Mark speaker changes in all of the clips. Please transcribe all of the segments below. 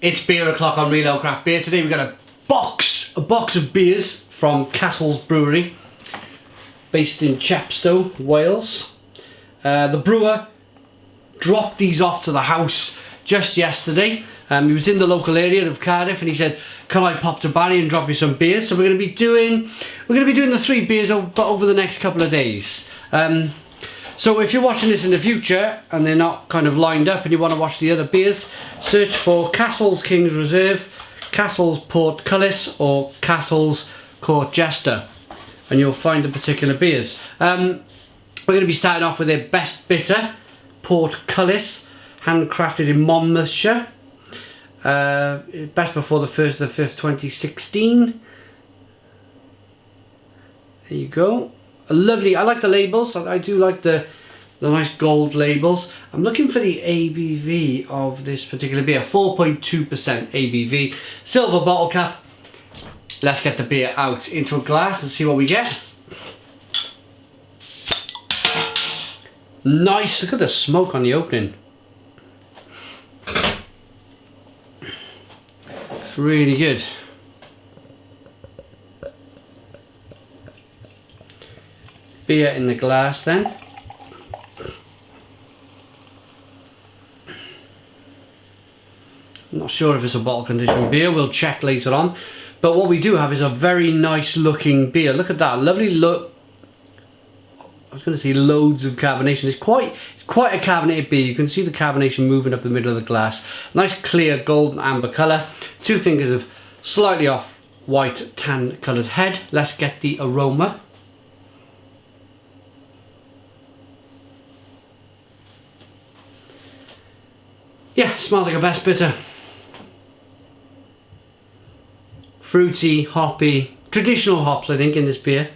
Speaker 1: It's beer o'clock on Real Ale Craft Beer. Today we've got a box of beers from Castle's Brewery, based in Chepstow, Wales. The brewer dropped these off to the house just yesterday. He was in the local area of Cardiff and he said, "Can I pop to Barry and drop you some beers?" So we're going to be doing the 3 beers over the next couple of days. So if you're watching this in the future and they're not kind of lined up and you want to watch the other beers, search for Castle's King's Reserve, Castle's Portcullis or Castle's Court Jester and you'll find the particular beers. We're going to be starting off with their best bitter, Portcullis, handcrafted in Monmouthshire. Best before the 1st of the 5th, 2016. There you go. Lovely. I like the labels. I do like the nice gold labels. I'm looking for the ABV of this particular beer. 4.2% ABV. Silver bottle cap. Let's get the beer out into a glass and see what we get. Nice. Look at the smoke on the opening. It's really good. Beer in the glass then. I'm not sure if it's a bottle conditioned beer, we'll check later on. But what we do have is a very nice looking beer. Look at that, lovely look. I was going to say loads of carbonation. It's quite a carbonated beer. You can see the carbonation moving up the middle of the glass. Nice clear golden amber colour. 2 fingers of slightly off white tan coloured head. Let's get the aroma. Yeah, smells like a best bitter. Fruity, hoppy, traditional hops I think in this beer.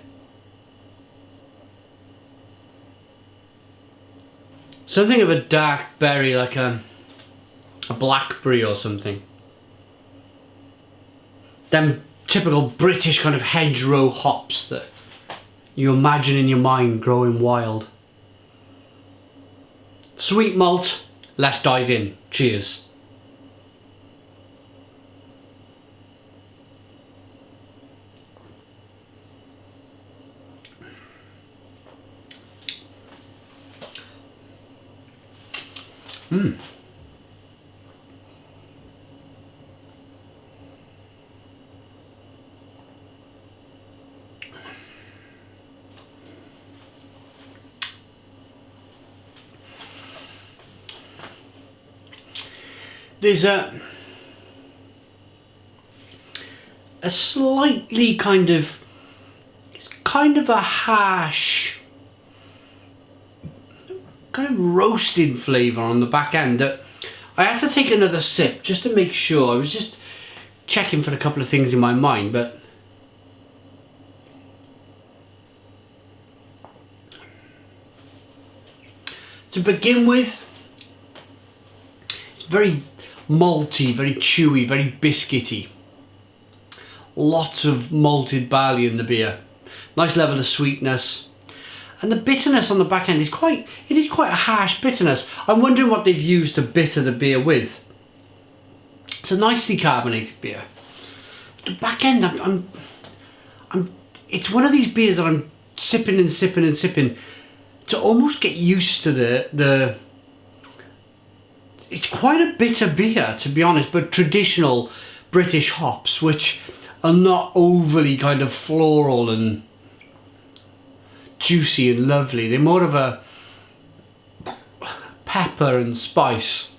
Speaker 1: Something of a dark berry, like a blackberry or something. Them typical British kind of hedgerow hops that you imagine in your mind growing wild. Sweet malt. Let's dive in. Cheers. There's a slightly it's kind of a harsh, kind of roasted flavour on the back end that I had to take another sip just to make sure. I was just checking for a couple of things in my mind, but to begin with, it's very malty, very chewy, very biscuity. Lots of malted barley in the beer. Nice level of sweetness. And the bitterness on the back end is quite a harsh bitterness. I'm wondering what they've used to bitter the beer with. It's a nicely carbonated beer. The back end, it's one of these beers that I'm sipping and sipping and sipping to almost get used to the it's quite a bitter beer, to be honest, but traditional British hops, which are not overly kind of floral and juicy and lovely. They're more of a pepper and spice.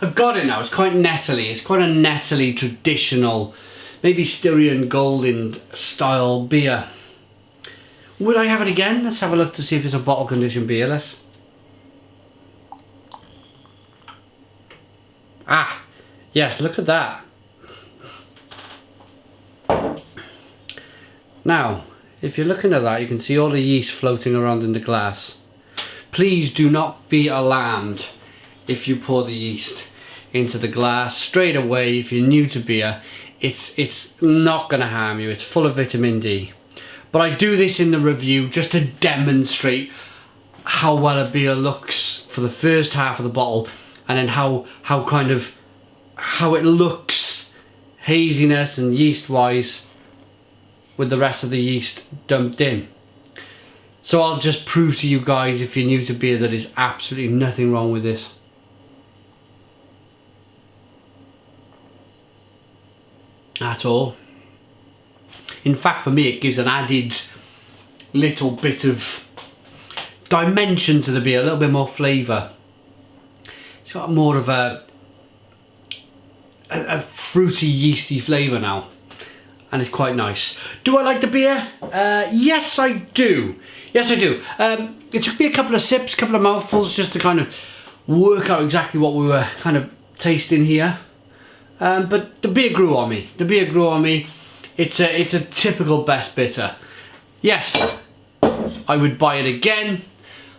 Speaker 1: I've got it now. It's quite nettly. It's quite a nettly traditional, maybe Styrian Golden style beer. Would I have it again? Let's have a look to see if it's a bottle conditioned beer. Yes, look at that. Now, if you're looking at that, you can see all the yeast floating around in the glass. Please do not be alarmed if you pour the yeast into the glass straight away. If you're new to beer, it's not going to harm you. It's full of vitamin D. But I do this in the review just to demonstrate how well a beer looks for the first half of the bottle, and then how it looks haziness and yeast wise with the rest of the yeast dumped in. So I'll just prove to you guys, if you're new to beer, that there's absolutely nothing wrong with this. At all. In fact, for me, it gives an added little bit of dimension to the beer, a little bit more flavour. It's got more of a fruity, yeasty flavour now, and it's quite nice. Do I like the beer? Yes, I do. Yes, I do. It took me a couple of sips, couple of mouthfuls, just to kind of work out exactly what we were kind of tasting here. But the beer grew on me. The beer grew on me. It's a typical best bitter. Yes, I would buy it again.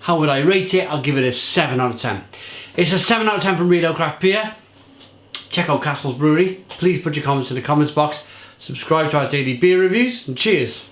Speaker 1: How would I rate it? I'll give it a 7 out of 10. It's a 7 out of 10 from Real Ale Craft Beer. Check out Castle's Brewery. Please put your comments in the comments box. Subscribe to our daily beer reviews, and cheers.